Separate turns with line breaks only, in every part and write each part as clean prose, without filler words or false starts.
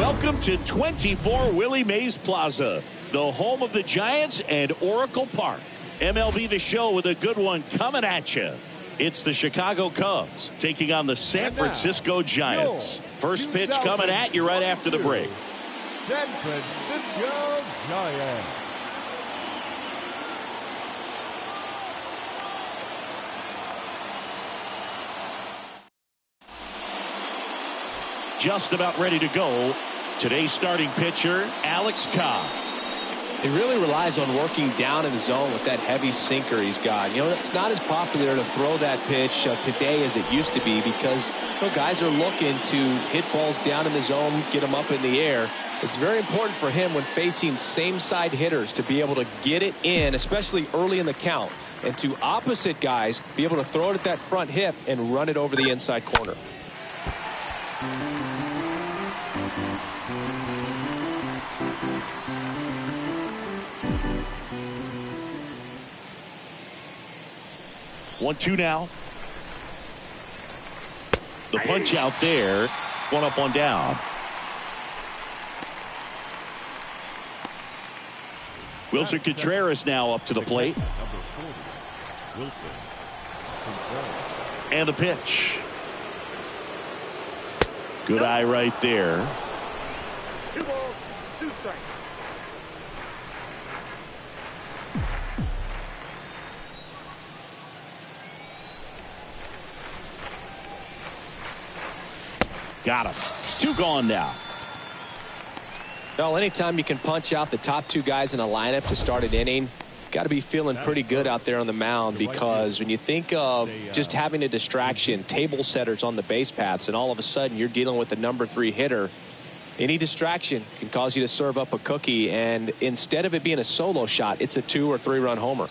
Welcome to 24 Willie Mays Plaza, the home of the Giants and Oracle Park. MLB The Show with a good one coming at you. It's the Chicago Cubs taking on the San Francisco Giants. First pitch coming at you right after the break.
San Francisco Giants.
Just about ready to go. Today's starting pitcher, Alex Cobb.
He really relies on working down in the zone with that heavy sinker he's got. You know, it's not as popular to throw that pitch today as it used to be because guys are looking to hit balls down in the zone, get them up in the air. It's very important for him when facing same side hitters to be able to get it in, especially early in the count, and to opposite guys be able to throw it at that front hip and run it over the inside corner.
One, two now. The punch out there. One up, one down. Wilson Contreras now up to the plate. And the pitch. Good eye right there.
2 balls, 2 strikes.
Got him. 2 gone now.
Well, anytime you can punch out the top 2 guys in a lineup to start an inning, got to be feeling pretty good out there on the mound, because when you think of just having a distraction, table setters on the base paths, and all of a sudden you're dealing with the number 3 hitter, any distraction can cause you to serve up a cookie, and instead of it being a solo shot, it's a 2 or 3 run homer.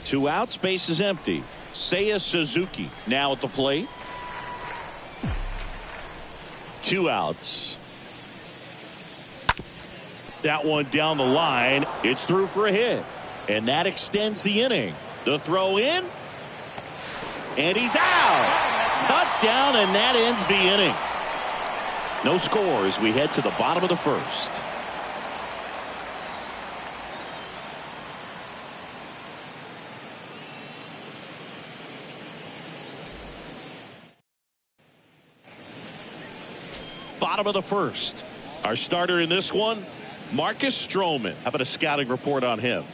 Two outs, base is empty. Seiya Suzuki now at the plate. 2 outs. That one down the line. It's through for a hit. And that extends the inning. The throw in. And he's out. Cut down, and that ends the inning. No score as we head to the bottom of the first. Bottom of the first. Our starter in this one, Marcus Stroman. How about a scouting report on him?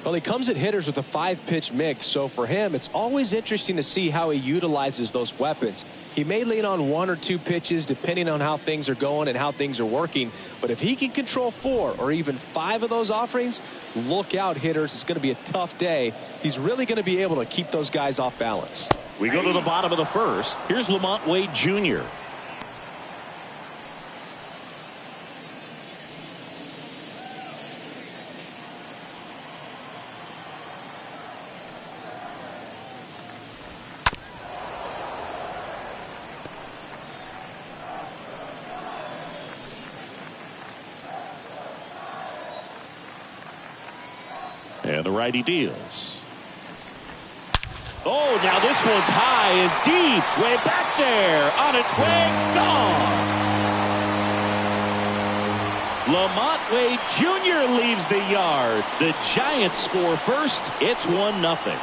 Well, he comes at hitters with a 5-pitch mix, so for him it's always interesting to see how he utilizes those weapons. He may lean on 1 or 2 pitches depending on how things are going and how things are working, but if he can control 4 or even 5 of those offerings, look out, hitters. It's going to be a tough day. He's really going to be able to keep those guys off balance.
We go to the bottom of the first. Here's Lamont Wade Jr. And the righty deals. Oh, now this one's high and deep. Way back there. On its way. Gone. Lamont Wade Jr. leaves the yard. The Giants score first. It's 1-0.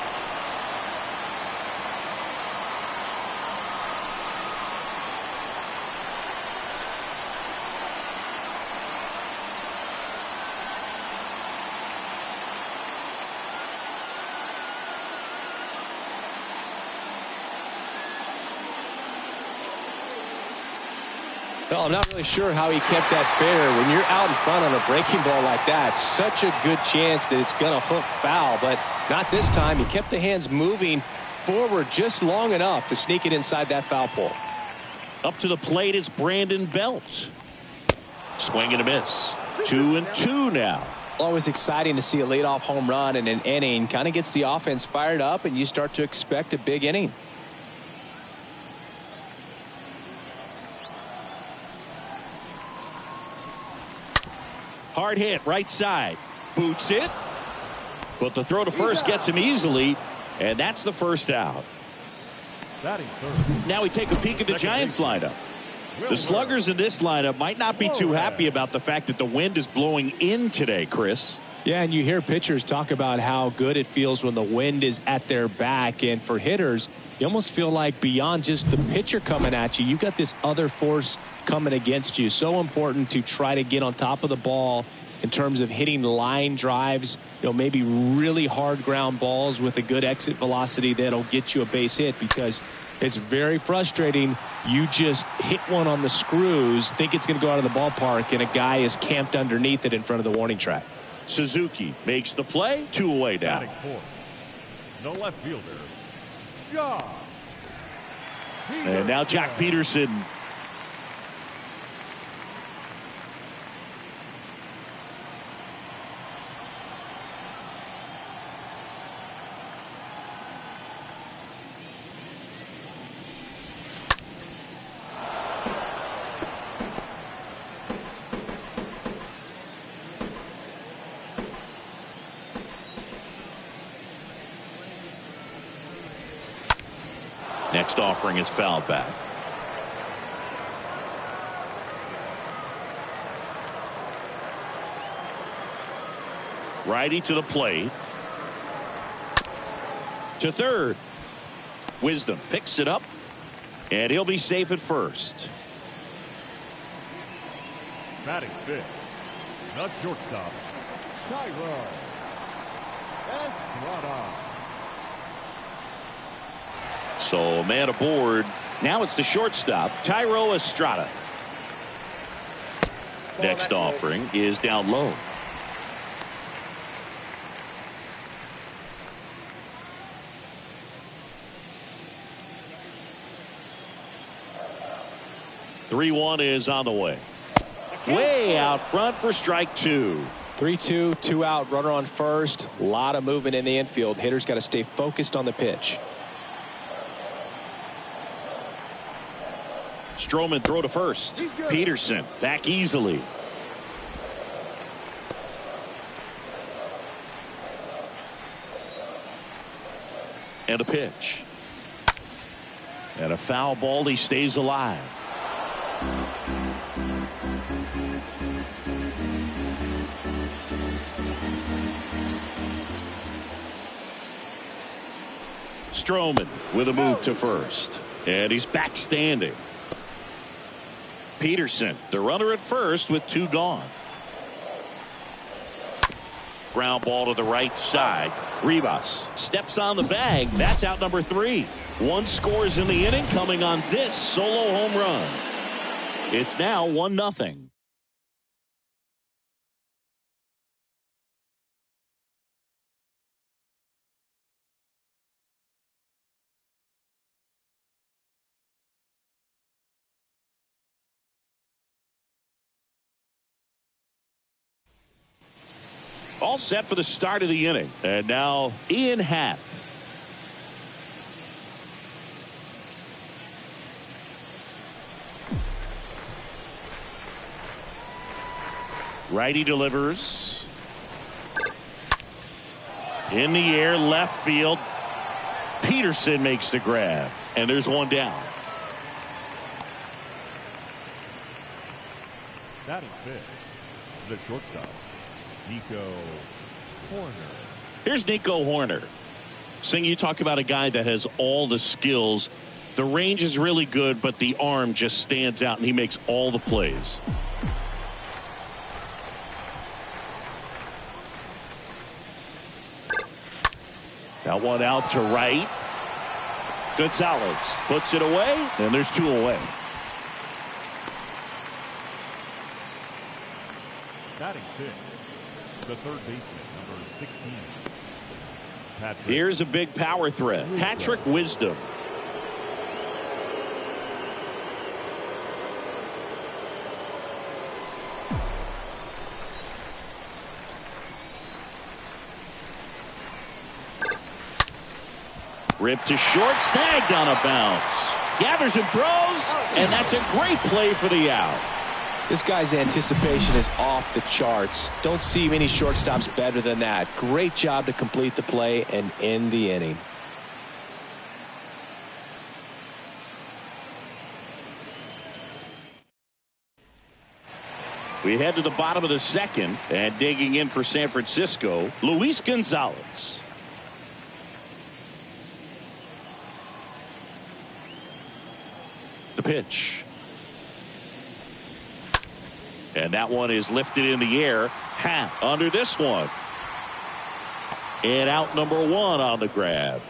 Well, I'm not really sure how he kept that fair. When you're out in front on a breaking ball like that, such a good chance that it's going to hook foul, but not this time. He kept the hands moving forward just long enough to sneak it inside that foul pole.
Up to the plate, it's Brandon Belt. Swing and a miss. 2-2 now.
Always exciting to see a leadoff home run in an inning. Kind of gets the offense fired up, and you start to expect a big inning.
Hard hit, right side. Boots it. But the throw to first gets him easily, and that's the first out.
Batting third.
Now we take a peek at the Giants lineup. The sluggers in this lineup might not be too happy about the fact that the wind is blowing in today, Chris.
Yeah, and you hear pitchers talk about how good it feels when the wind is at their back. And for hitters, you almost feel like beyond just the pitcher coming at you, you've got this other force coming against you. So important to try to get on top of the ball in terms of hitting line drives, maybe really hard ground balls with a good exit velocity that'll get you a base hit, because it's very frustrating. You just hit one on the screws, think it's going to go out of the ballpark, and a guy is camped underneath it in front of the warning track.
Suzuki makes the play, 2 away down.
Batting fourth. The left fielder, Josh.
And now Jack Peterson. Next offering is fouled back. Righty to the plate. To third. Wisdom picks it up, and he'll be safe at first.
Batting fifth. The shortstop, Tyro Estrada.
So a man aboard. Now it's the shortstop, Tyro Estrada. Next offering is down low. (3-1) is on the way. Way out front for strike 2.
3-2, 2 out, runner on first. A lot of movement in the infield. Hitters got to stay focused on the pitch.
Stroman throw to first. Peterson back easily. And a pitch. And a foul ball. He stays alive. Stroman with a move to first. And he's back standing. Peterson, the runner at first with 2 gone. Ground ball to the right side. Rivas steps on the bag. That's out number 3. 1 scores in the inning, coming on this solo home run. It's now 1-0. All set for the start of the inning. And now Ian Happ. Righty delivers. In the air, left field. Peterson makes the grab. And there's 1 down.
Batting fifth. The shortstop, Nico Horner.
Here's Nico Horner. Sing, you talk about a guy that has all the skills. The range is really good, but the arm just stands out, and he makes all the plays. That one out to right. Gonzalez puts it away, and there's 2 away.
Batting sixth. The third baseman, number 16. Patrick.
Here's a big power threat. Patrick Wisdom. Ripped to short, snagged on a bounce. Gathers and throws, and that's a great play for the out.
This guy's anticipation is off the charts. Don't see many shortstops better than that. Great job to complete the play and end the inning.
We head to the bottom of the second, and digging in for San Francisco, Luis Gonzalez. The pitch. And that one is lifted in the air. Under this one. And out number one on the grab.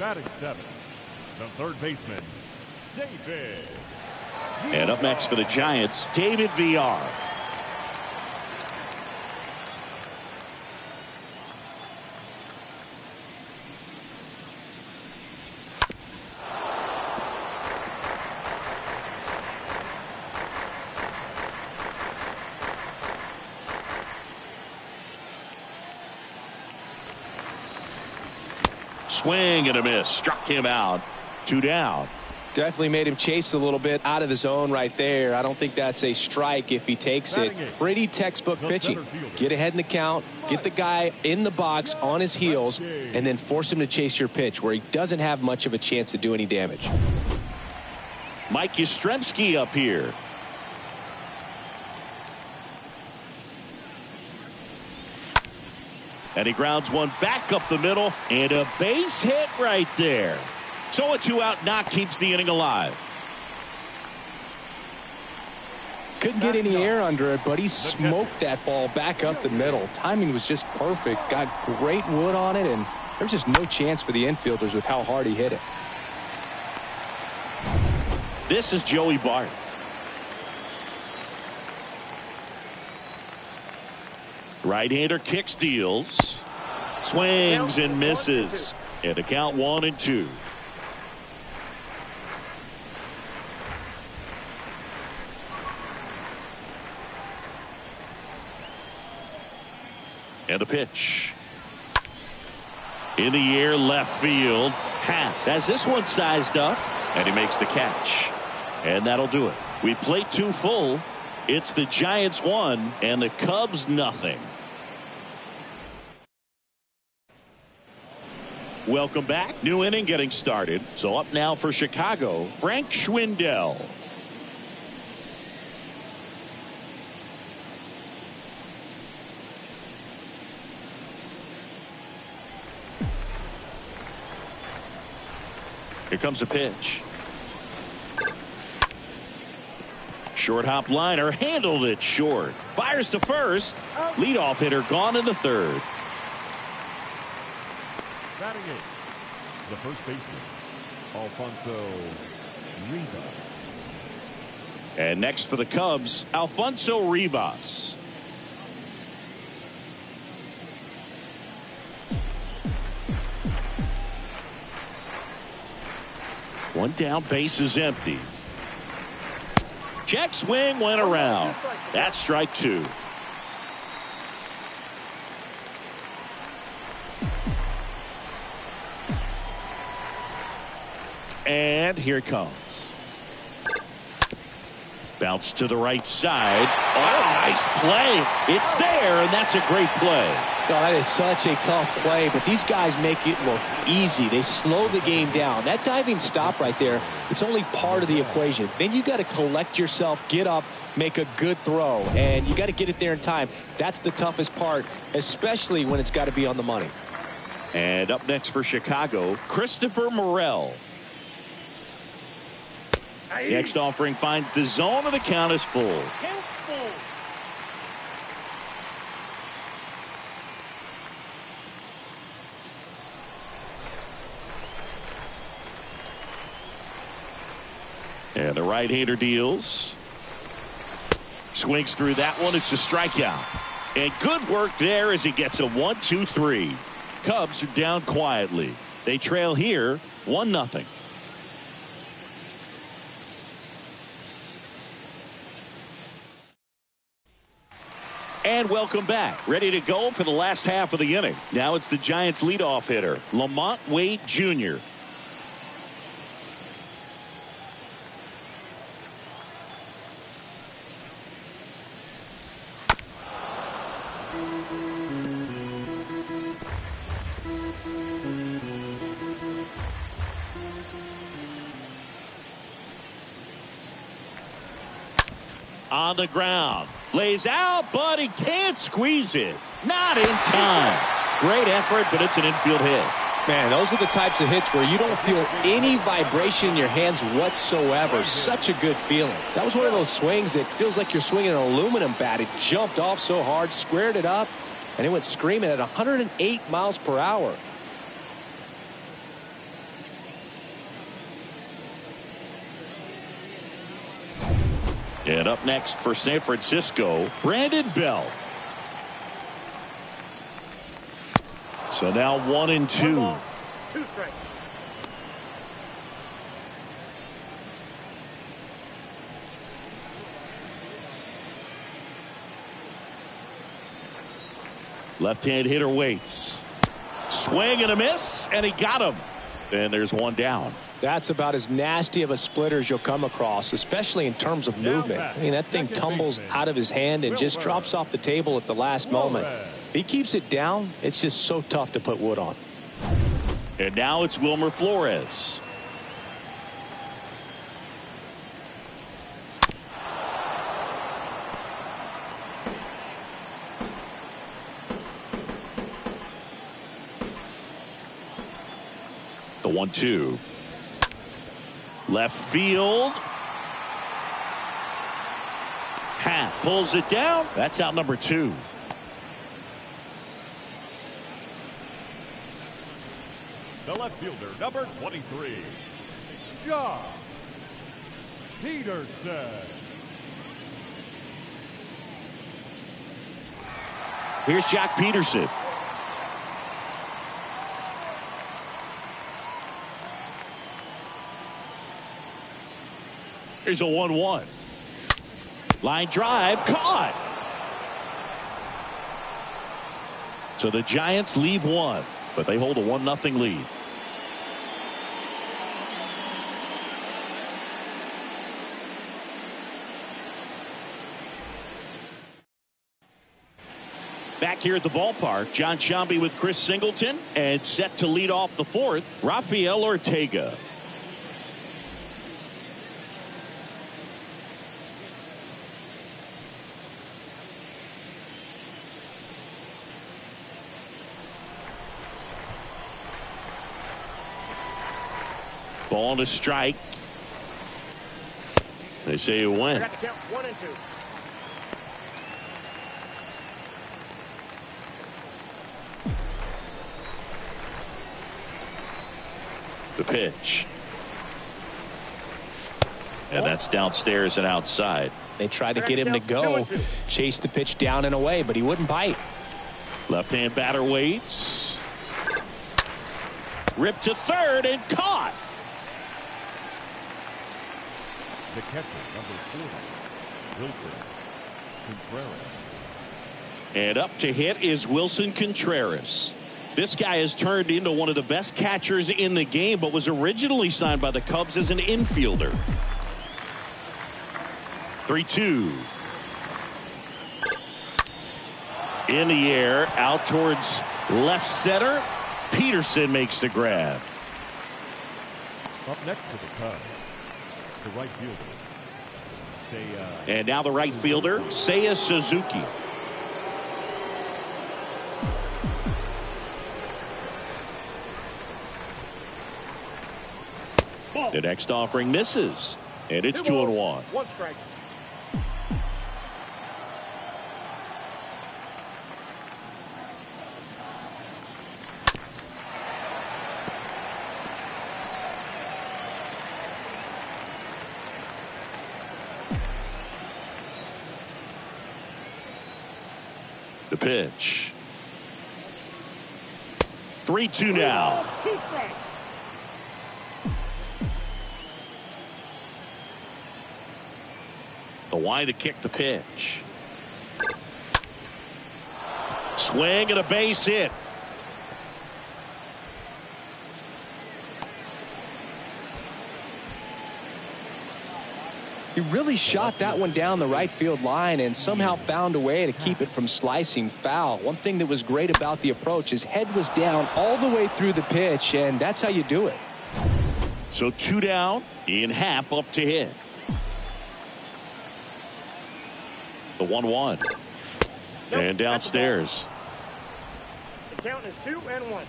Batting seven, the third baseman, David.
And up next for the Giants, David VR. Swing and a miss. Struck him out. 2 down.
Definitely made him chase a little bit out of the zone right there. I don't think that's a strike if he takes it. Pretty textbook pitching. Get ahead in the count, get the guy in the box on his heels, and then force him to chase your pitch where he doesn't have much of a chance to do any damage.
Mike Yastrzemski up here. And he grounds one back up the middle, and a base hit right there. So a 2-out knock keeps the inning alive.
Couldn't get any air under it, but he smoked that ball back up the middle. Timing was just perfect. Got great wood on it, and there's just no chance for the infielders with how hard he hit it.
This is Joey Bart. Right-hander kicks, deals, swings and misses. And a count 1-2. And a pitch. In the air, left field. Has this one sized up, and he makes the catch. And that'll do it. We played 2 full. It's the Giants 1 and the Cubs nothing. Welcome back. New inning getting started. So up now for Chicago, Frank Schwindel. Here comes a pitch. Short hop liner, handled it short. Fires to first. Leadoff hitter gone in the third.
Batting eight, the first baseman, Alfonso Rivas.
And next for the Cubs, Alfonso Rivas. One down, base is empty. Check swing went around. That's strike 2. And here it comes. Bounce to the right side. Oh, nice play. It's there, and that's a great play.
Oh, that is such a tough play, but these guys make it look easy. They slow the game down. That diving stop right there, it's only part of the equation. Then you got to collect yourself, get up, make a good throw, and you got to get it there in time. That's the toughest part, especially when it's got to be on the money.
And up next for Chicago, Christopher Morel. Next offering finds the zone, and the count is full. And the right-hander deals. Swings through that one. It's a strikeout. And good work there as he gets a 1-2-3. Cubs are down quietly. They trail here 1-0. And welcome back. Ready to go for the last half of the inning. Now it's the Giants leadoff hitter, Lamont Wade Jr. On the ground. Lays out, but he can't squeeze it. Not in time. Great effort, but it's an infield hit.
Man, those are the types of hits where you don't feel any vibration in your hands whatsoever. Such a good feeling. That was one of those swings that feels like you're swinging an aluminum bat. It jumped off so hard, squared it up, and it went screaming at 108 miles per hour.
And up next for San Francisco, Brandon Bell. So now 1-2.
2 strikes.
Left-hand hitter waits. Swing and a miss, and he got him. And there's one down.
That's about as nasty of a splitter as you'll come across, especially in terms of movement. I mean, that thing tumbles out of his hand and just drops off the table at the last moment. If he keeps it down, it's just so tough to put wood on.
And now it's Wilmer Flores. The 1-2. Left field. Happ pulls it down. That's out number 2.
The left fielder, number 23, Josh Peterson.
Here's Jock Peterson. Here's a 1-1. Line drive caught. So the Giants leave one, but they hold a 1-0 lead. Back here at the ballpark, John Sciambi with Chris Singleton, and set to lead off the 4th, Rafael Ortega. Ball to strike. They say it went.
Got to count 1 and 2.
The pitch. And that's downstairs and outside.
They tried to get him to go, chase the pitch down and away, but he wouldn't bite.
Left-hand batter waits. Ripped to third and caught.
The catcher, number 40, Wilson Contreras.
And up to hit is Wilson Contreras. This guy has turned into one of the best catchers in the game, but was originally signed by the Cubs as an infielder. 3-2. In the air, out towards left center. Peterson makes the grab.
Up next for the Cubs, the right fielder,
and now the right fielder, Seiya Suzuki. The next offering misses, and it's 2-1.
1 strike.
The pitch. 3-2 now.
2 strikes.
The wind to kick the pitch. Swing and a base hit.
He really shot that one down the right field line and somehow found a way to keep it from slicing foul. One thing that was great about the approach, his head was down all the way through the pitch, and that's how you do it.
So 2 down, Ian Happ up to hit. The 1-1. And downstairs.
The count is 2-1.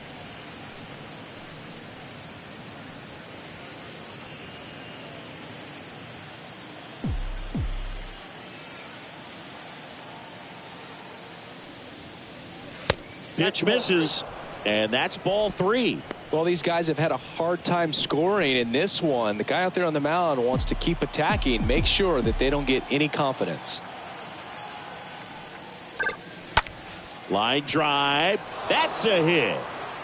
Pitch misses, and that's ball 3.
Well, these guys have had a hard time scoring in this one. The guy out there on the mound wants to keep attacking, make sure that they don't get any confidence.
Line drive. That's a hit.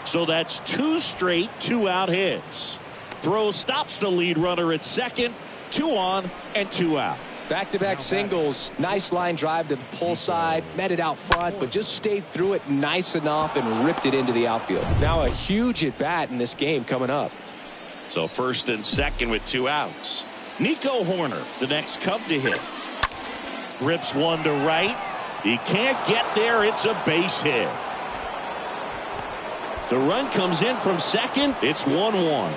So that's 2 straight 2-out hits. Throw stops the lead runner at second. 2 on and 2 out.
Back-to-back singles. Nice line drive to the pull side. Met it out front, but just stayed through it nice enough and ripped it into the outfield. Now a huge at-bat in this game coming up.
So first and second with 2 outs. Nico Horner, the next Cub to hit. Rips one to right. He can't get there. It's a base hit. The run comes in from second. It's 1-1.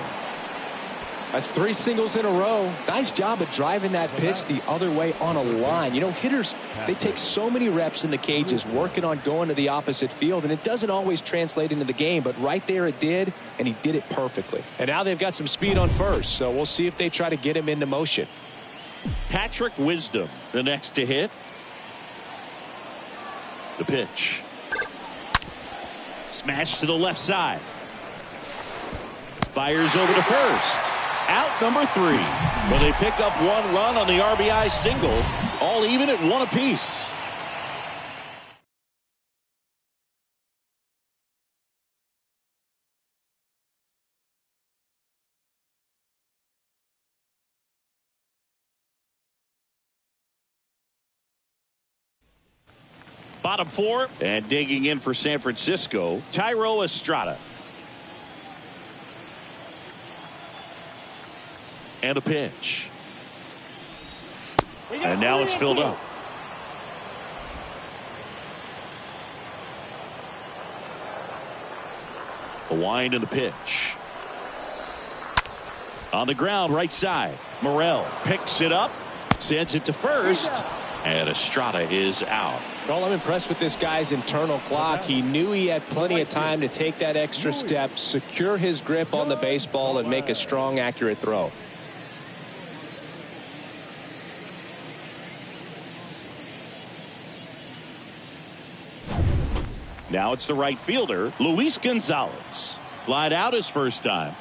That's 3 singles in a row. Nice job of driving that pitch the other way on a line. You know, hitters, they take so many reps in the cages working on going to the opposite field, and it doesn't always translate into the game, but right there it did, and he did it perfectly. And now they've got some speed on first, so we'll see if they try to get him into motion.
Patrick Wisdom, the next to hit. The pitch. Smash to the left side. Fires over to first. Out number 3. Well, they pick up 1 run on the RBI single. All even at 1 apiece. Bottom 4, and digging in for San Francisco, Thairo Estrada. And a pitch. And now it's filled up. The wind and the pitch. On the ground, right side. Morel picks it up, sends it to first, and Estrada is out.
Well, I'm impressed with this guy's internal clock. He knew he had plenty of time to take that extra step, secure his grip on the baseball, and make a strong, accurate throw.
Now it's the right fielder, Luis Gonzalez. Flied out his first time.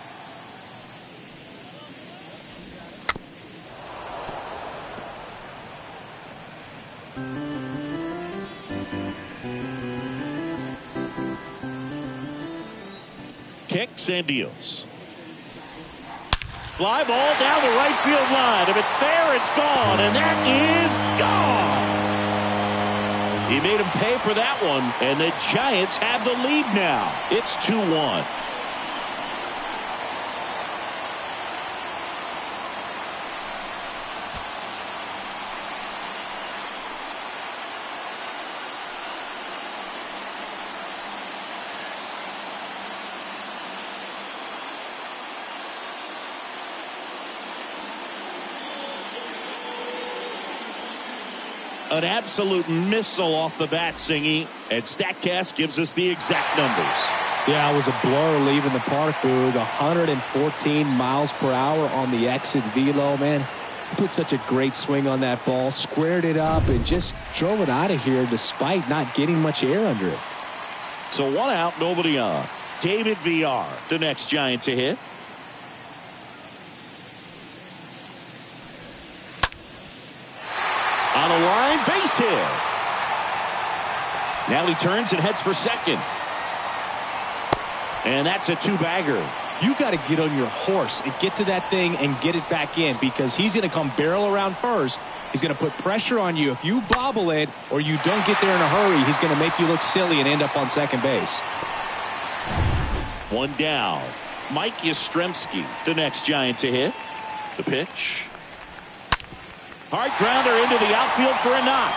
Kicks and deals. Fly ball down the right field line. If it's fair, it's gone, and that is gone. He made him pay for that one, and the Giants have the lead now. It's 2-1. An absolute missile off the bat, Singy, and StatCast gives us the exact numbers.
Yeah, it was a blur leaving the park, dude. 114 miles per hour on the exit velo, man. He put such a great swing on that ball, squared it up, and just drove it out of here despite not getting much air under it.
So 1 out, nobody on. David VR, the next Giant to hit. On a line, base hit. Now he turns and heads for second. And that's a 2-bagger.
You got to get on your horse and get to that thing and get it back in, because he's going to come barrel around first. He's going to put pressure on you. If you bobble it or you don't get there in a hurry, he's going to make you look silly and end up on second base.
1 down. Mike Yastrzemski, the next Giant to hit. The pitch. Hard grounder into the outfield for a knock.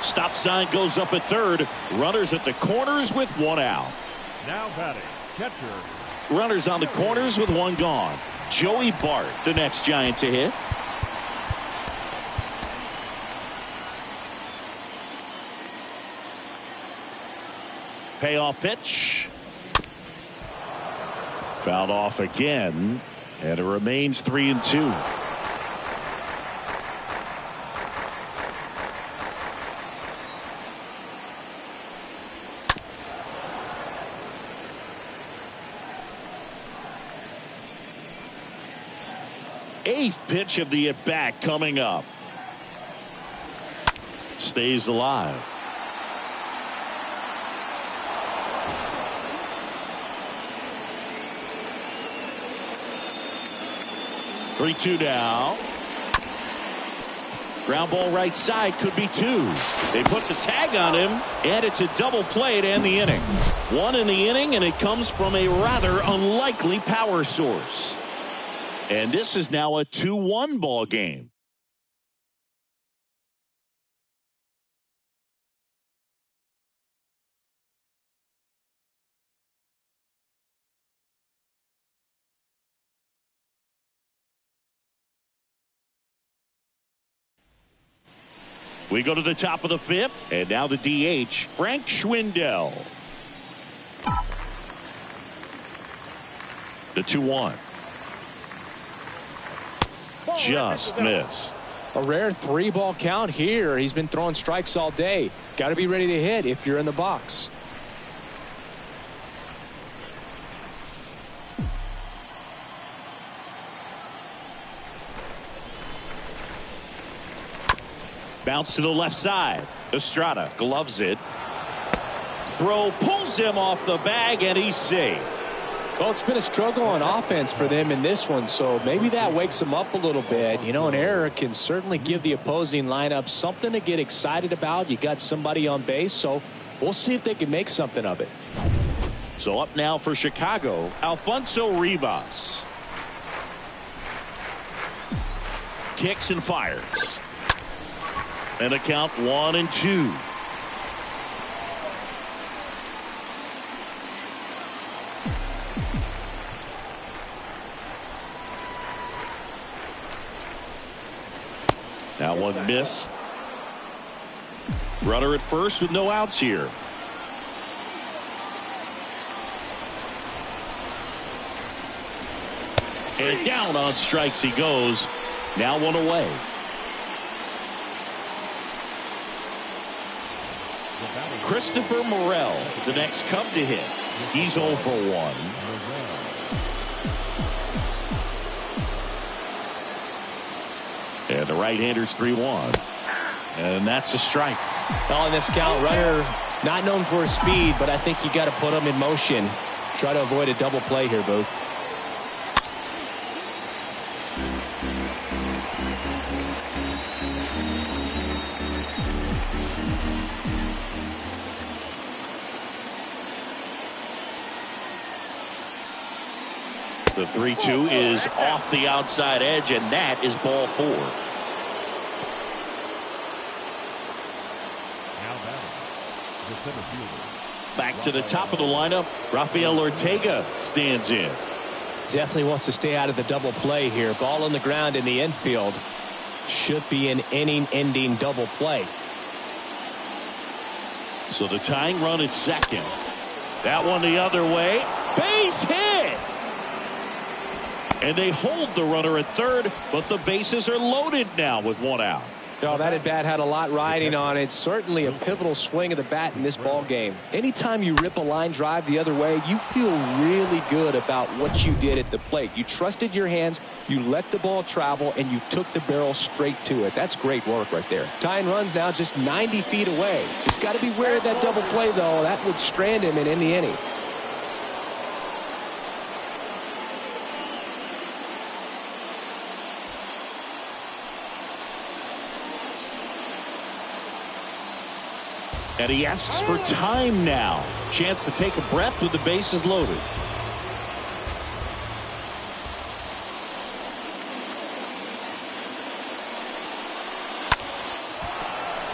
Stop sign goes up at third. Runners at the corners with 1 out.
Now batting, catcher.
Runners on the corners with 1 gone. Joey Bart, the next Giant to hit. Payoff pitch. Fouled off again, and it remains 3-2. Eighth pitch of the at-bat coming up. Stays alive. Three-two now. Ground ball right side, could be two. They put the tag on him, and it's a double play to end the inning. One in the inning, and it comes from a rather unlikely power source. And this is now a 2-1 ball game. We go to the top of the fifth, and now the DH, Frank Schwindel. The 2-1. Just missed.
A rare 3-ball count here. He's been throwing strikes all day. Got to be ready to hit if you're in the box.
Bounce to the left side. Estrada gloves it. Throw pulls him off the bag, and he's safe.
Well, it's been a struggle on offense for them in this one, so maybe that wakes them up a little bit. You know, an error can certainly give the opposing lineup something to get excited about. You got somebody on base, so we'll see if they can make something of it.
So up now for Chicago, Alfonso Rivas. Kicks and fires. And a count 1-2. That one missed. Runner at first with no outs here. And down on strikes he goes. Now one away. Christopher Morel, the next Cub to hit. He's 0 for 1. And the right-hander's 3-1. And that's a strike.
Well, in this count, runner not known for his speed, but I think you got to put him in motion. Try to avoid a double play here, Booth.
The 3-2 is off the outside edge, and that is ball 4. Back to the top of the lineup, Rafael Ortega stands in.
Definitely wants to stay out of the double play here. Ball on the ground in the infield. Should be an inning-ending double play.
So the tying run at second. That one the other way. Base hit! And they hold the runner at third, but the bases are loaded now with one out.
No, that at bat had a lot riding on it. Certainly a pivotal swing of the bat in this ball game. Anytime you rip a line drive the other way, you feel really good about what you did at the plate. You trusted your hands, you let the ball travel, and you took the barrel straight to it. That's great work right there. Tying runs now just 90 feet away. Just got to be wary of that double play, though. That would strand him and end the inning.
And he asks for time now. Chance to take a breath with the bases loaded.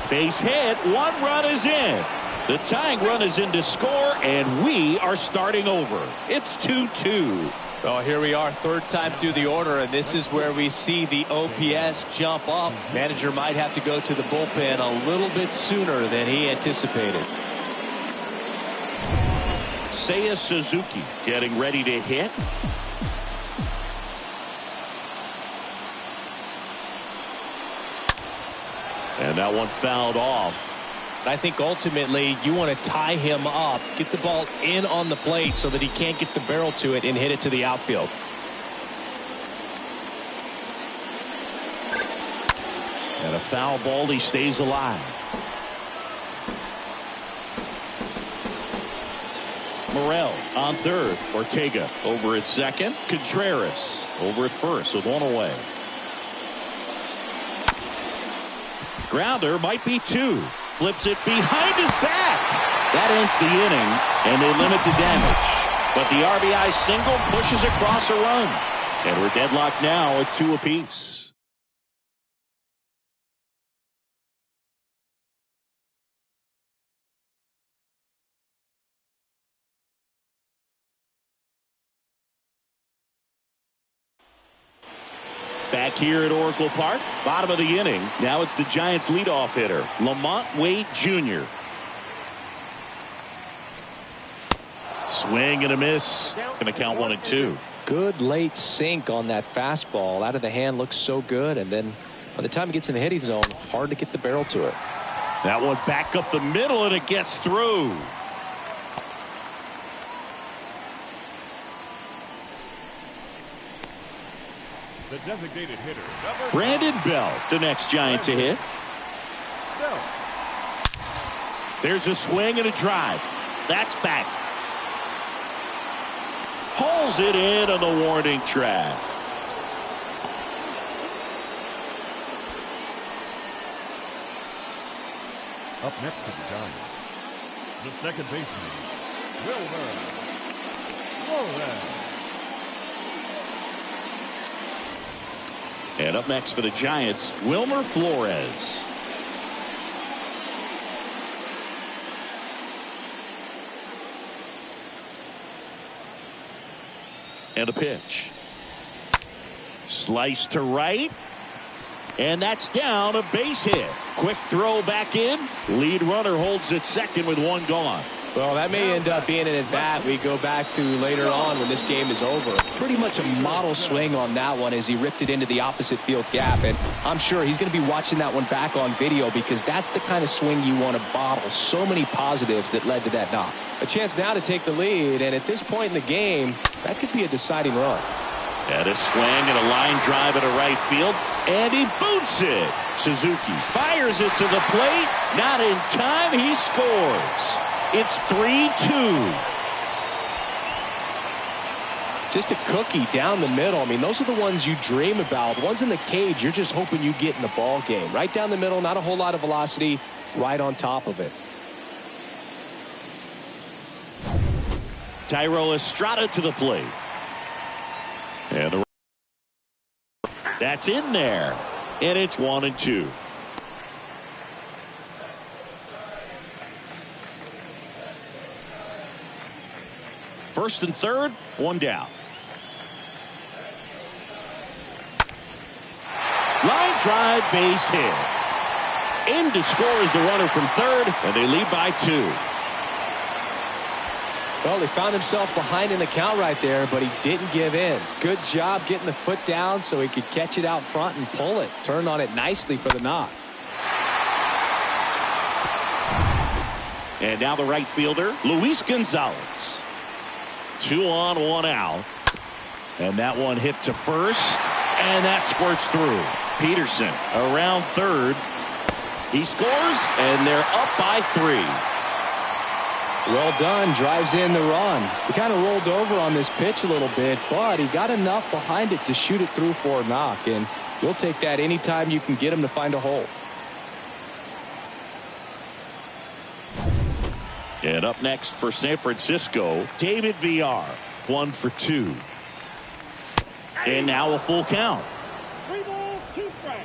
Base hit. 1 run is in. The tying run is in to score, and we are starting over. It's 2-2.
Well, here we are, third time through the order, and this is where we see the OPS jump up. Manager might have to go to the bullpen a little bit sooner than he anticipated.
Seiya Suzuki getting ready to hit. And that one fouled off.
I think ultimately you want to tie him up, get the ball in on the plate so that he can't get the barrel to it and hit it to the outfield.
And a foul ball, he stays alive. Morel on third. Ortega over at second. Contreras over at first with one away. Grounder might be two. Flips it behind his back. That ends the inning, and they limit the damage. But the RBI single pushes across a run. And we're deadlocked now at 2 apiece. Back here at Oracle Park, bottom of the inning. Now it's the Giants leadoff hitter, Lamont Wade Jr. Swing and a miss. Going to count 1 and 2.
Good late sink on that fastball. Out of the hand looks so good, and then by the time it gets in the hitting zone, hard to get the barrel to it.
That one back up the middle, and it gets through.
The designated hitter,
Brandon Bell, the next Giant to hit.
Bell.
There's a swing and a drive. That's back. Hauls it in on the warning track.
Up next to the Giants, the second baseman, Wilmer Flores.
And up next for the Giants, Wilmer Flores. And a pitch. Slice to right. And that's down, a base hit. Quick throw back in. Lead runner holds at second with 1 gone.
Well, that may end up being an at-bat we go back to later on when this game is over. Pretty much a model swing on that one as he ripped it into the opposite field gap. And I'm sure he's going to be watching that one back on video because that's the kind of swing you want to bottle. So many positives that led to that knock. A chance now to take the lead, and at this point in the game, that could be a deciding run.
And a swing and a line drive into right field, and he boots it. Suzuki fires it to the plate. Not in time, he scores. It's 3-2.
Just a cookie down the middle. I mean, those are the ones you dream about. The ones in the cage, you're just hoping you get in the ball game. Right down the middle, not a whole lot of velocity, right on top of it.
Tyro Estrada to the plate. And that's in there. And it's 1 and 2. First and third, 1 down. Line drive, base hit. In to score is the runner from third, and they lead by 2.
Well, he found himself behind in the count right there, but he didn't give in. Good job getting the foot down so he could catch it out front and pull it. Turned on it nicely for the knock.
And now the right fielder, Luis Gonzalez. 2 on, 1 out. And that one hit to first, and that squirts through. Peterson around third. He scores, and they're up by 3.
Well done, drives in the run. He kind of rolled over on this pitch a little bit, but he got enough behind it to shoot it through for a knock, and you'll take that anytime you can get him to find a hole.
And up next for San Francisco, David Villar, 1 for 2. And now a full count.
3 balls, 2 strikes.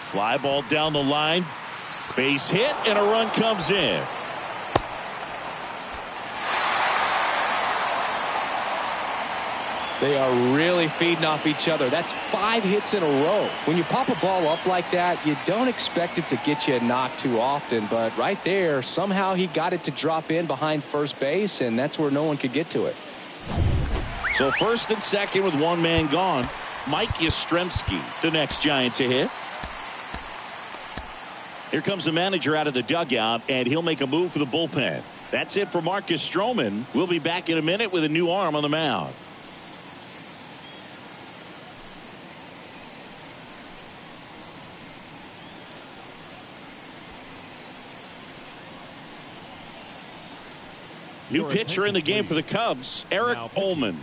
Fly ball down the line. Base hit, and a run comes in.
They are really feeding off each other. That's 5 hits in a row. When you pop a ball up like that, you don't expect it to get you a knock too often. But right there, somehow he got it to drop in behind first base, and that's where no one could get to it.
So first and second with one man gone. Mike Yastrzemski, the next Giant to hit. Here comes the manager out of the dugout, and he'll make a move for the bullpen. That's it for Marcus Stroman. We'll be back in a minute with a new arm on the mound. New pitcher in the game for the Cubs, Eric Ullman.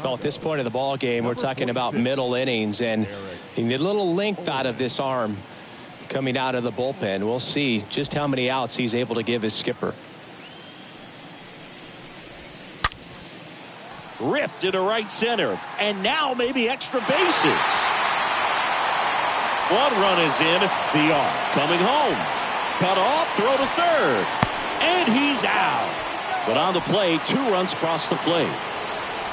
Well, at this point of the ball game, we're talking about middle innings, and you need a little length out of this arm coming out of the bullpen. We'll see just how many outs he's able to give his skipper.
Ripped into right center, and now maybe extra bases. One run is in. The arm coming home. Cut off, throw to third, and he's out. But on the play, 2 runs across the plate.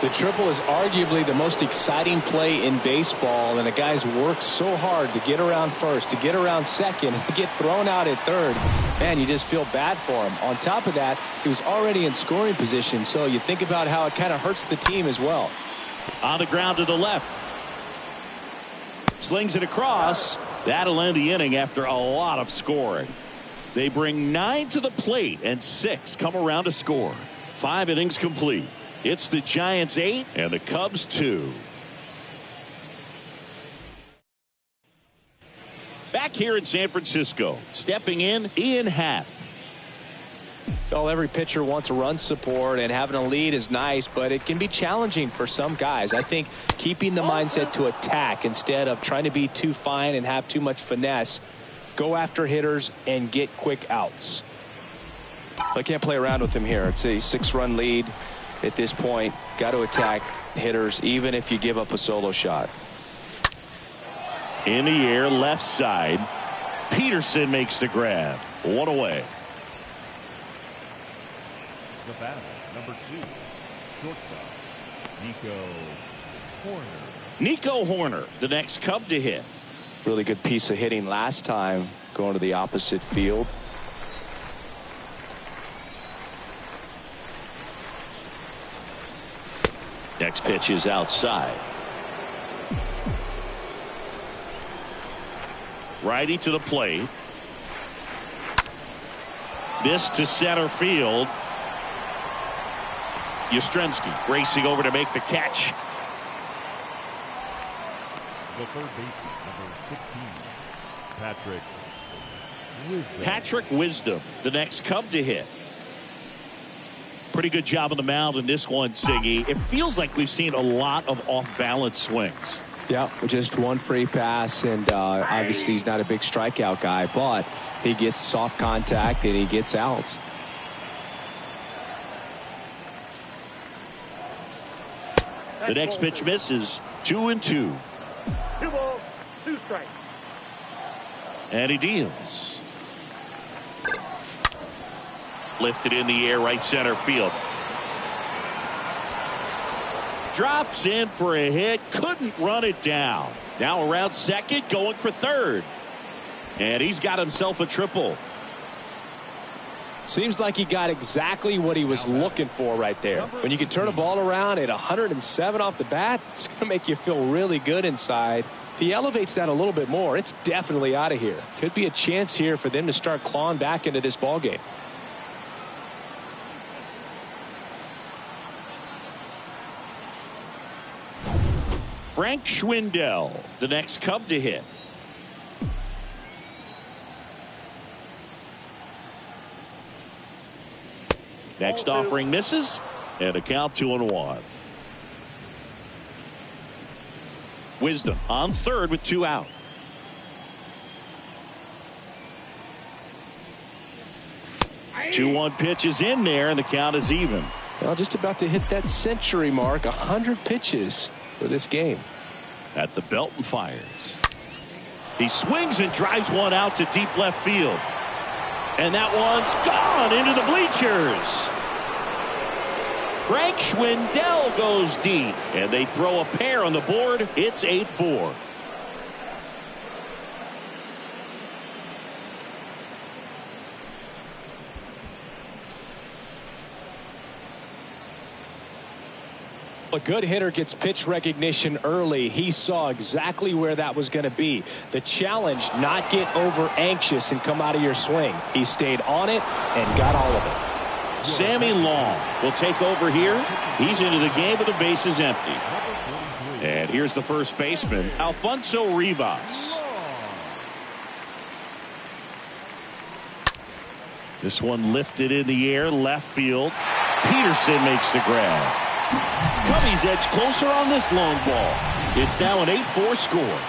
The triple is arguably the most exciting play in baseball, and the guys work so hard to get around first, to get around second, and get thrown out at third. Man, you just feel bad for him. On top of that, he was already in scoring position, so you think about how it kind of hurts the team as well.
On the ground to the left. Slings it across. That'll end the inning after a lot of scoring. They bring 9 to the plate, and 6 come around to score. 5 innings complete. It's the Giants 8 and the Cubs 2. Back here in San Francisco, stepping in, Ian Happ.
Well, every pitcher wants run support, and having a lead is nice, but it can be challenging for some guys. I think keeping the mindset to attack instead of trying to be too fine and have too much finesse. Go after hitters and get quick outs. I can't play around with him here. It's a 6-run lead at this point. Got to attack hitters even if you give up a solo shot.
In the air, left side. Peterson makes the grab. 1 away.
The batter, number 2, shortstop, Nico Horner.
Nico Horner, the next Cub to hit.
Really good piece of hitting last time, going to the opposite field.
Next pitch is outside. Righty to the plate. This to center field. Yastrzemski racing over to make the catch.
The third baseman, number 16, Patrick Wisdom.
Patrick Wisdom, the next Cub to hit. Pretty good job on the mound in this one, Siggy. It feels like we've seen a lot of off-balance swings.
Yeah, just one free pass, and obviously he's not a big strikeout guy, but he gets soft contact and he gets outs.
The next pitch misses. 2-2.
2 balls, 2 strikes.
And he deals. Lifted in the air, right center field. Drops in for a hit. Couldn't run it down. Now around second, going for third. And he's got himself a triple.
Seems like he got exactly what he was looking for right there. When you can turn a ball around at 107 off the bat, it's going to make you feel really good inside. If he elevates that a little bit more, it's definitely out of here. Could be a chance here for them to start clawing back into this ball game.
Frank Schwindel, the next Cub to hit. Next offering misses, and a count 2-1. Wisdom on third with 2 out.
Hey.
2-1 pitch is in there, and the count is even.
Well, just about to hit that century mark. 100 pitches for this game.
At the belt and fires. He swings and drives one out to deep left field. And that one's gone into the bleachers. Frank Schwindel goes deep. And they throw a pair on the board. It's 8-4.
A good hitter gets pitch recognition early. He saw exactly where that was going to be. The challenge, not get over anxious and come out of your swing. He stayed on it and got all of it.
Sammy Long will take over here. He's into the game with the bases empty. And here's the first baseman, Alfonso Rivas. This one lifted in the air, left field. Peterson makes the grab. Cubbies edge closer on this long ball. It's now an 8-4 score.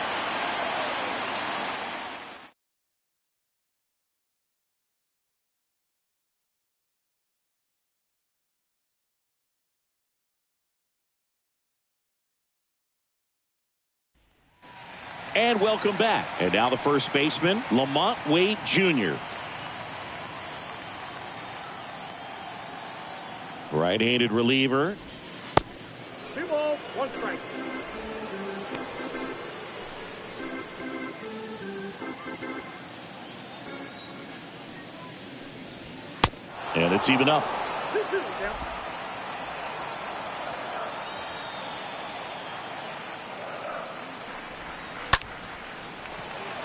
And welcome back. And now the first baseman, Lamont Wade Jr. Right-handed reliever.
2 balls, 1 strike.
And it's even up.
2-2 count.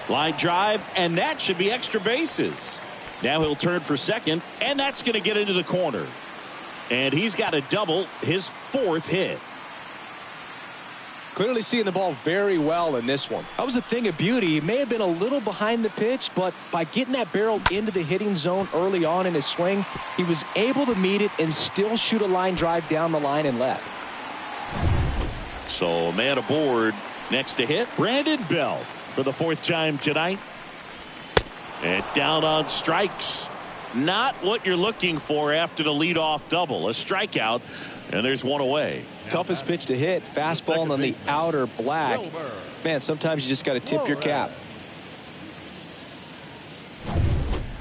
Line drive, and that should be extra bases. Now he'll turn for second, and that's going to get into the corner. And he's got a double, his 4th hit.
Clearly seeing the ball very well in this one. That was a thing of beauty. He may have been a little behind the pitch, but by getting that barrel into the hitting zone early on in his swing, he was able to meet it and still shoot a line drive down the line and left.
So a man aboard next to hit, Brandon Belt for the 4th time tonight. And down on strikes. Not what you're looking for after the leadoff double. A strikeout, and there's one away.
Toughest pitch to hit, fastball on the outer black. Man, sometimes you just got to tip your cap.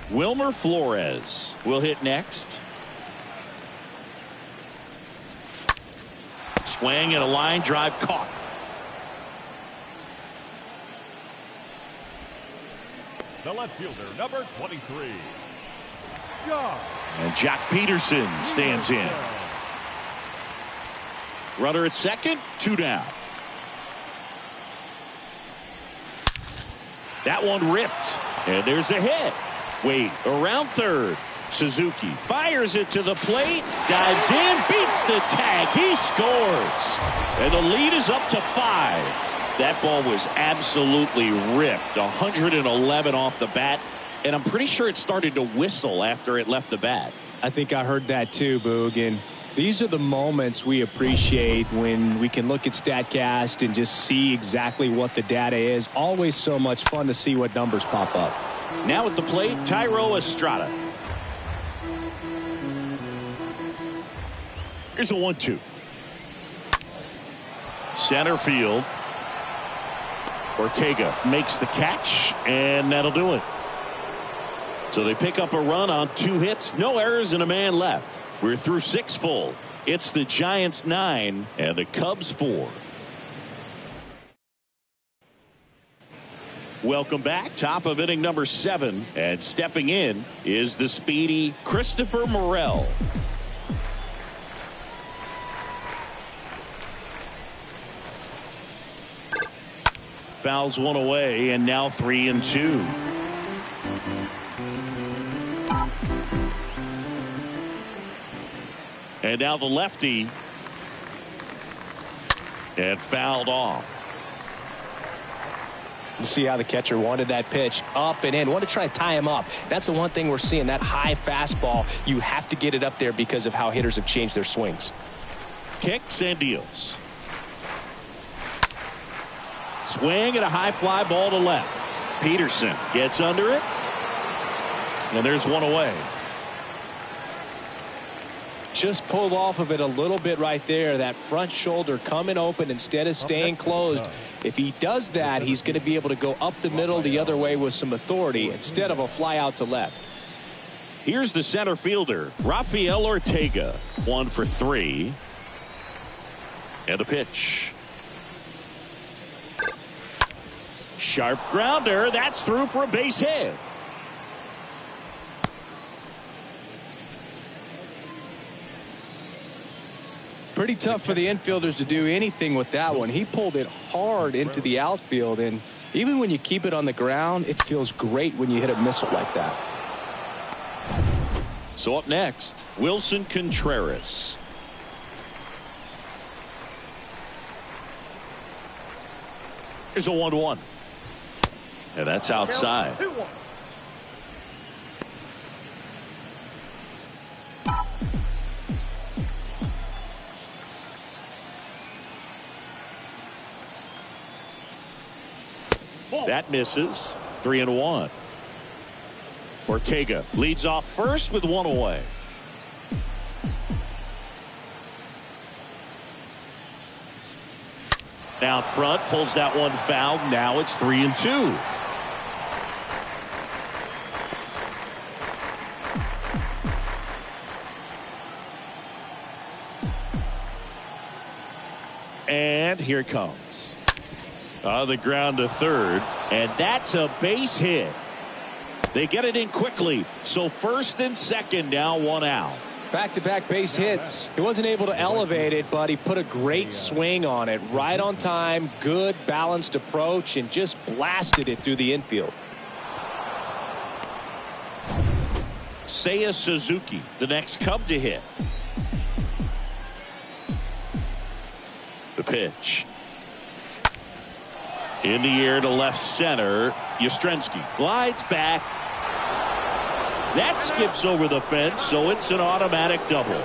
Wilmer Flores will hit next. Swing and a line drive caught.
The left fielder, number 23. Jock.
And Jack Peterson stands in. Runner at second, 2 down. That one ripped. And there's a hit. Wade around third. Suzuki fires it to the plate. Dives in, beats the tag. He scores. And the lead is up to 5. That ball was absolutely ripped. 111 off the bat. And I'm pretty sure it started to whistle after it left the bat.
I think I heard that too, Boog. And these are the moments we appreciate when we can look at StatCast and just see exactly what the data is. Always so much fun to see what numbers pop up.
Now at the plate, Tyro Estrada. Here's a 1-2. Center field. Ortega makes the catch, and that'll do it. So they pick up a run on 2 hits, no errors, and a man left. We're through 6 full. It's the Giants 9 and the Cubs 4. Welcome back. Top of inning number 7. And stepping in is the speedy Christopher Morel. Fouls one away, and now 3-2. And now the lefty. And fouled off.
You see how the catcher wanted that pitch up and in. Want to try to tie him up. That's the one thing we're seeing. That high fastball, you have to get it up there because of how hitters have changed their swings.
Kicks and deals. Swing and a high fly ball to left. Peterson gets under it. And there's one away.
Just pulled off of it a little bit right there. That front shoulder coming open instead of staying closed. If he does that, he's going to be able to go up the middle the other way with some authority instead of a fly out to left.
Here's the center fielder, Rafael Ortega. 1 for 3. And a pitch. Sharp grounder. That's through for a base hit.
Pretty tough for the infielders to do anything with that one. He pulled it hard into the outfield, and even when you keep it on the ground, it feels great when you hit a missile like that.
So up next, Wilson Contreras. Here's a 1-1. And that's outside.
2-1.
That misses. 3-1. Ortega leads off first with 1 away. Out front, pulls that one foul. Now it's 3-2. And here it comes. On the ground to third, and that's a base hit. They get it in quickly, so first and second now, 1 out.
Back-to-back base hits. He wasn't able to elevate it, but he put a great swing on it. Right on time, good balanced approach, and just blasted it through the infield.
Seiya Suzuki, the next Cub to hit. The pitch. In the air to left center. Yastrzemski glides back. That skips over the fence, so it's an automatic double.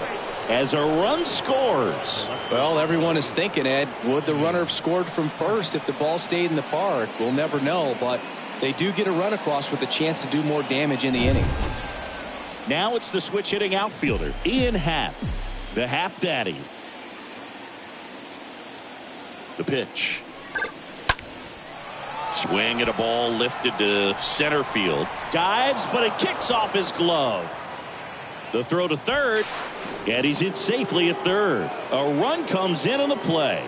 As a run scores.
Well, everyone is thinking, Ed, would the runner have scored from first if the ball stayed in the park? We'll never know, but they do get a run across with a chance to do more damage in the inning.
Now it's the switch hitting outfielder, Ian Happ, the Happ Daddy. The pitch. Swing at a ball lifted to center field. Dives, but it kicks off his glove. The throw to third, and he's in safely at third. A run comes in on the play.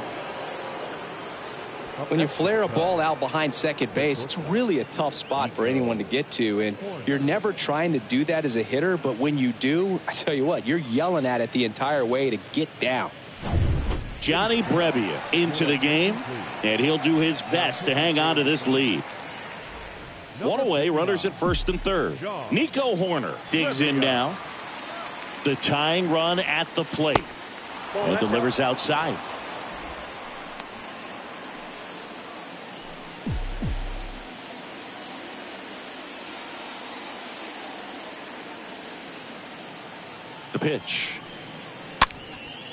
When you flare a ball out behind second base, it's really a tough spot for anyone to get to, and you're never trying to do that as a hitter, but when you do, I tell you what, you're yelling at it the entire way to get down.
Johnny Brebbia into the game, and he'll do his best to hang on to this lead. 1 away, runners at first and third. Nico Horner digs in now. The tying run at the plate. And delivers outside. The pitch.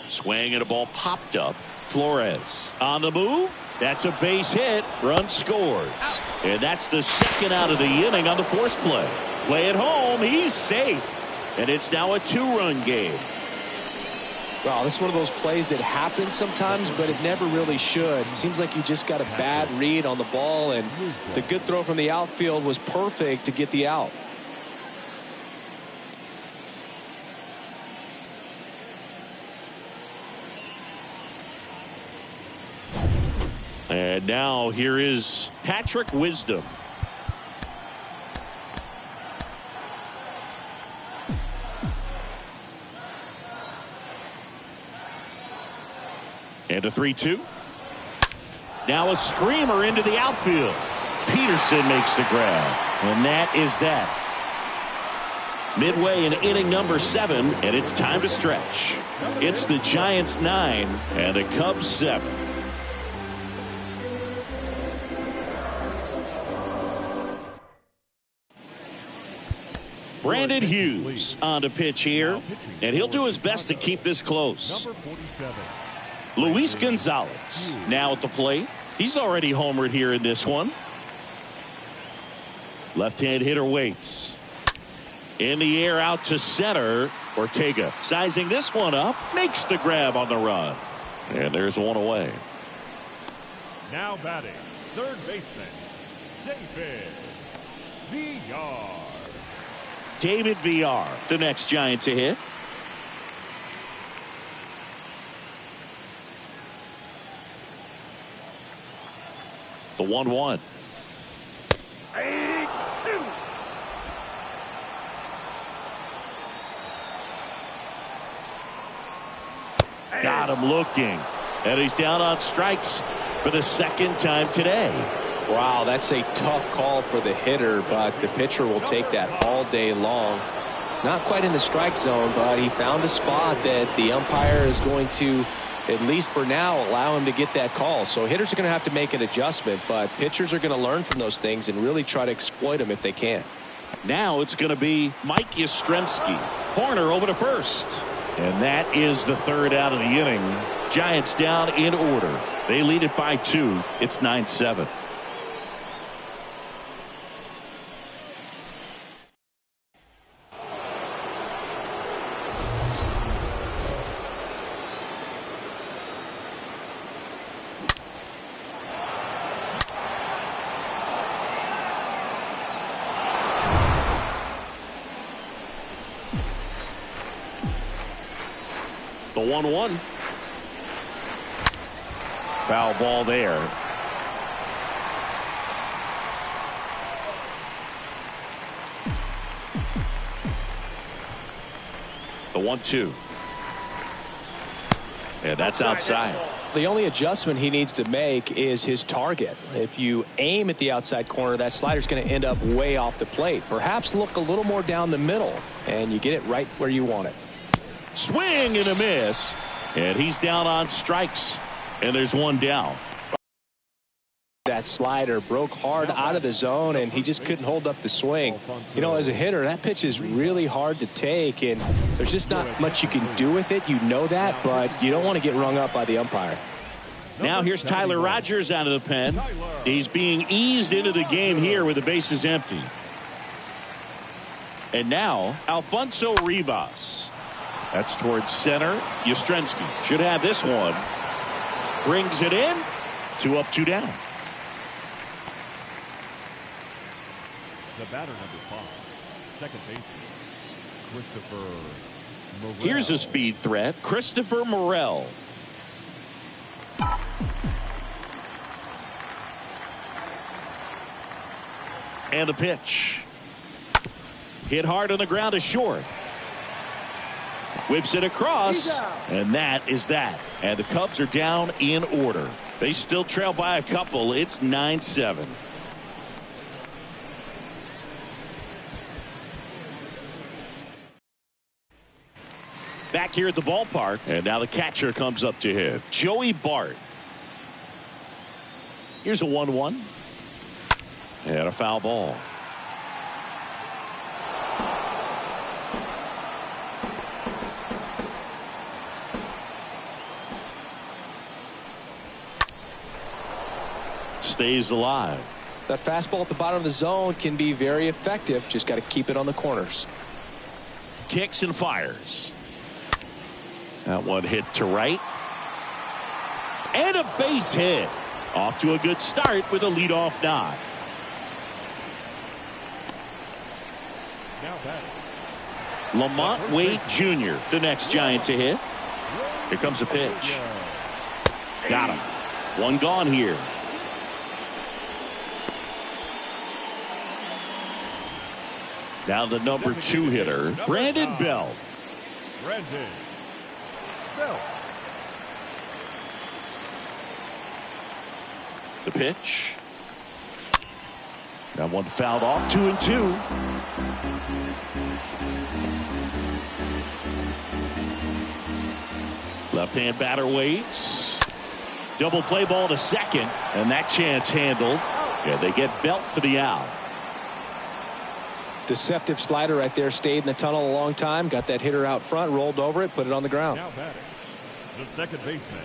Swing and a ball popped up. Flores on the move. That's a base hit. Run scores. And that's the second out of the inning on the force play. Play at home. He's safe. And it's now a 2-run game.
Well, this is one of those plays that happens sometimes, but it never really should. It seems like you just got a bad read on the ball, and the good throw from the outfield was perfect to get the out.
And now here is Patrick Wisdom. And a 3-2. Now a screamer into the outfield. Peterson makes the grab. And that is that. Midway in inning number 7, and it's time to stretch. It's the Giants 9 and the Cubs 7. Brandon Hughes on to pitch here, and he'll do his best to keep this close. Luis Gonzalez now at the plate. He's already homered here in this one. Left-hand hitter waits. In the air out to center. Ortega sizing this one up. Makes the grab on the run. And there's 1 away.
Now batting, third baseman, David Villar.
David VR, the next Giant to hit. The 1-1. Got him looking. And he's down on strikes for the second time today.
Wow, that's a tough call for the hitter, but the pitcher will take that all day long. Not quite in the strike zone, but he found a spot that the umpire is going to, at least for now, allow him to get that call. So hitters are going to have to make an adjustment, but pitchers are going to learn from those things and really try to exploit them if they can.
Now it's going to be Mike Yastrzemski. Horner over to first. And that is the third out of the inning. Giants down in order. They lead it by 2. It's 9-7. The 1-1. Foul ball there. The 1-2. And that's outside.
The only adjustment he needs to make is his target. If you aim at the outside corner, that slider's going to end up way off the plate. Perhaps look a little more down the middle, and you get it right where you want it.
Swing and a miss. And he's down on strikes. And there's one down.
That slider broke hard out of the zone, and he just couldn't hold up the swing. You know, as a hitter, that pitch is really hard to take, and there's just not much you can do with it. You know that, but you don't want to get rung up by the umpire.
Now here's Tyler Rogers out of the pen. He's being eased into the game here with the bases empty. And now Alfonso Rivas. That's towards center. Yastrzemski should have this one. Brings it in. 2 up, 2 down.
The batter, number 5, second baseman, Christopher Morel.
Here's a speed threat. Christopher Morel. And the pitch. Hit hard on the ground to short. Whips it across, and that is that. And the Cubs are down in order. They still trail by a couple. It's 9-7. Back here at the ballpark, and now the catcher comes up to him. Joey Bart. Here's a 1-1. And a foul ball. Stays alive.
That fastball at the bottom of the zone can be very effective. Just got to keep it on the corners.
Kicks and fires. That one hit to right. And a base hit. Off to a good start with a leadoff knock.
Now batting.
Lamont Wade Jr., the next Giant to hit. Here comes a pitch. Got him. One gone here. Now the number 2 hitter, Brandon Belt.
Brandon Belt.
The pitch. That one fouled off. 2-2. Left-hand batter waits. Double play ball to second, and that chance handled. Yeah, they get Belt for the out.
Deceptive slider right there. Stayed in the tunnel a long time. Got that hitter out front. Rolled over it. Put it on the ground.
Now batting. The second baseman,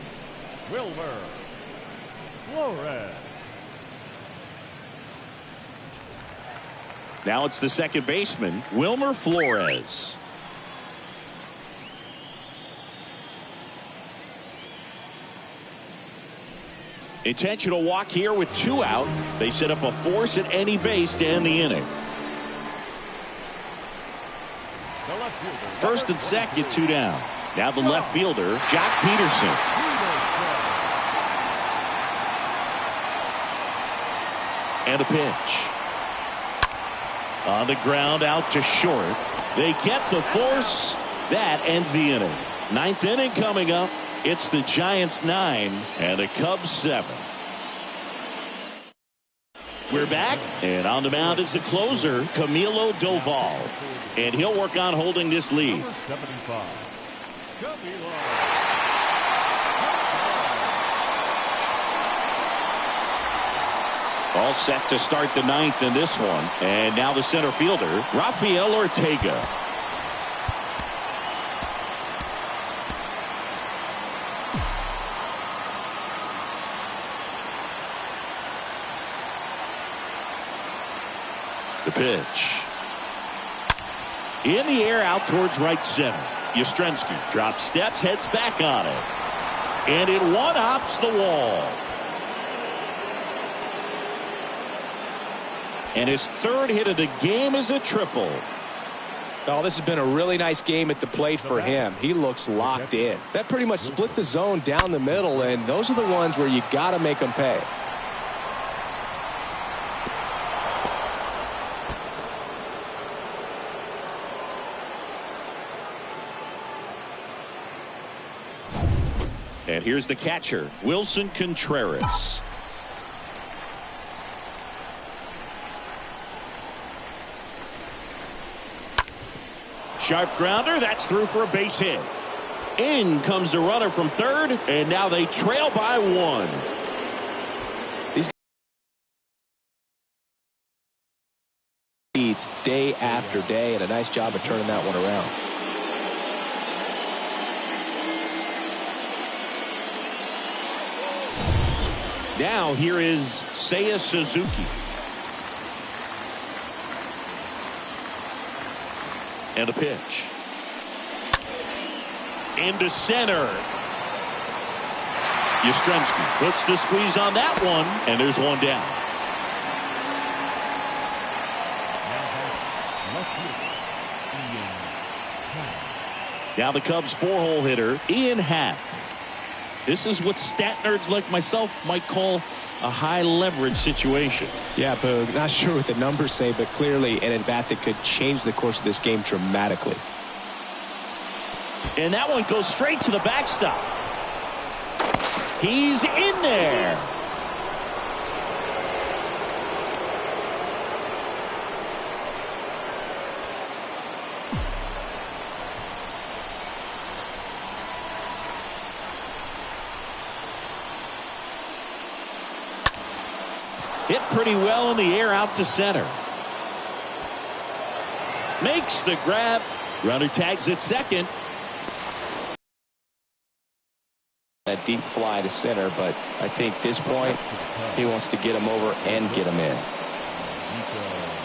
Wilmer Flores.
Now it's the second baseman, Wilmer Flores. Intentional walk here with 2 out. They set up a force at any base to end the inning. First and second, 2 down. Now the left fielder, Jock Peterson. And a pitch. On the ground, out to short. They get the force. That ends the inning. Ninth inning coming up. It's the Giants 9 and the Cubs 7. We're back, and on the mound is the closer, Camilo Doval. And he'll work on holding this lead.
Number 75, Camilo.
All set to start the ninth in this one. And now the center fielder, Rafael Ortega. The pitch. In the air out towards right center. Yastrzemski drops steps, heads back on it. And it one-hops the wall. And his third hit of the game is a triple.
Oh, this has been a really nice game at the plate for him. He looks locked in. That pretty much split the zone down the middle, and those are the ones where you got to make them pay.
And here's the catcher, Wilson Contreras. Sharp grounder, that's through for a base hit. In comes the runner from third, and now they trail by 1.
These leads day after day, and a nice job of turning that one around.
Now here is Seiya Suzuki. And a pitch. Into center. Yastrzemski puts the squeeze on that one, and there's one down. Now the Cubs 4-hole hitter, Ian Happ. This is what stat nerds like myself might call a high leverage situation.
Yeah, Boog, not sure what the numbers say, but clearly an at-bat that could change the course of this game dramatically.
And that one goes straight to the backstop. He's in there. Hit pretty well in the air out to center. Makes the grab. Runner tags at second.
That deep fly to center, but I think this point he wants to get him over and get him in.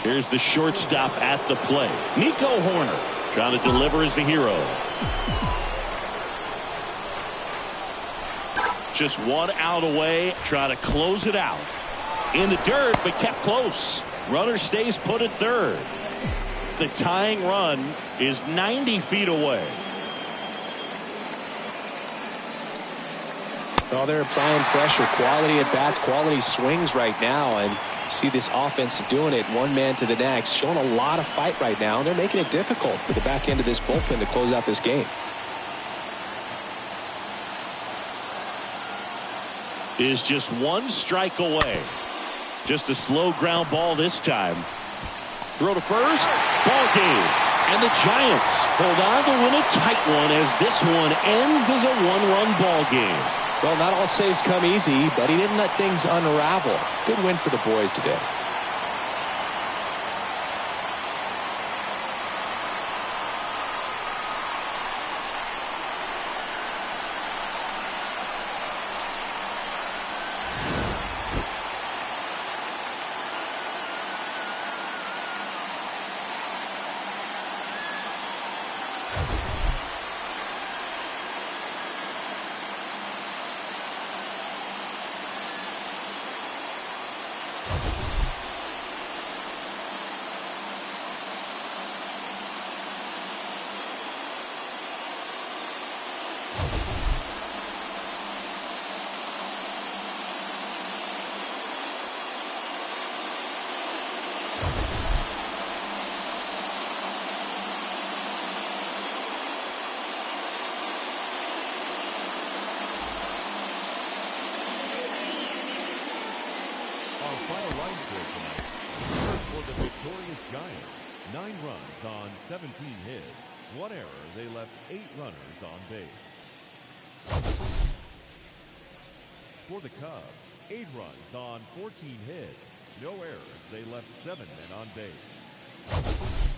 Here's the shortstop at the plate. Nico Horner trying to deliver as the hero. Just one out away. Try to close it out. In the dirt, but kept close. Runner stays put at third. The tying run is 90 feet away.
Well, they're applying pressure, quality at bats, quality swings right now, and see this offense doing it one man to the next, showing a lot of fight right now, and they're making it difficult for the back end of this bullpen to close out this game.
Is just one strike away. Just a slow ground ball this time. Throw to first. Ball game. And the Giants hold on to win a tight one as this one ends as a one-run ball game.
Well, not all saves come easy, but he didn't let things unravel. Good win for the boys today.
final line score tonight. For the victorious Giants, 9 runs on 17 hits. 1 error. They left 8 runners on base. For the Cubs, 8 runs on 14 hits. No errors. They left 7 men on base.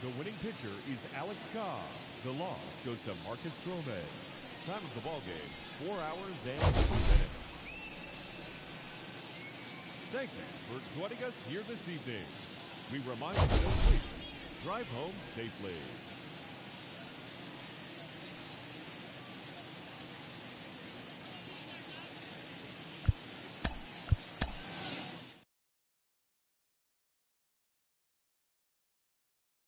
The winning pitcher is Alex Cobb. The loss goes to Marcus Stroman. Time of the ball game, 4 hours and 2 minutes. Thank you for joining us here this evening. We remind you to please drive home safely.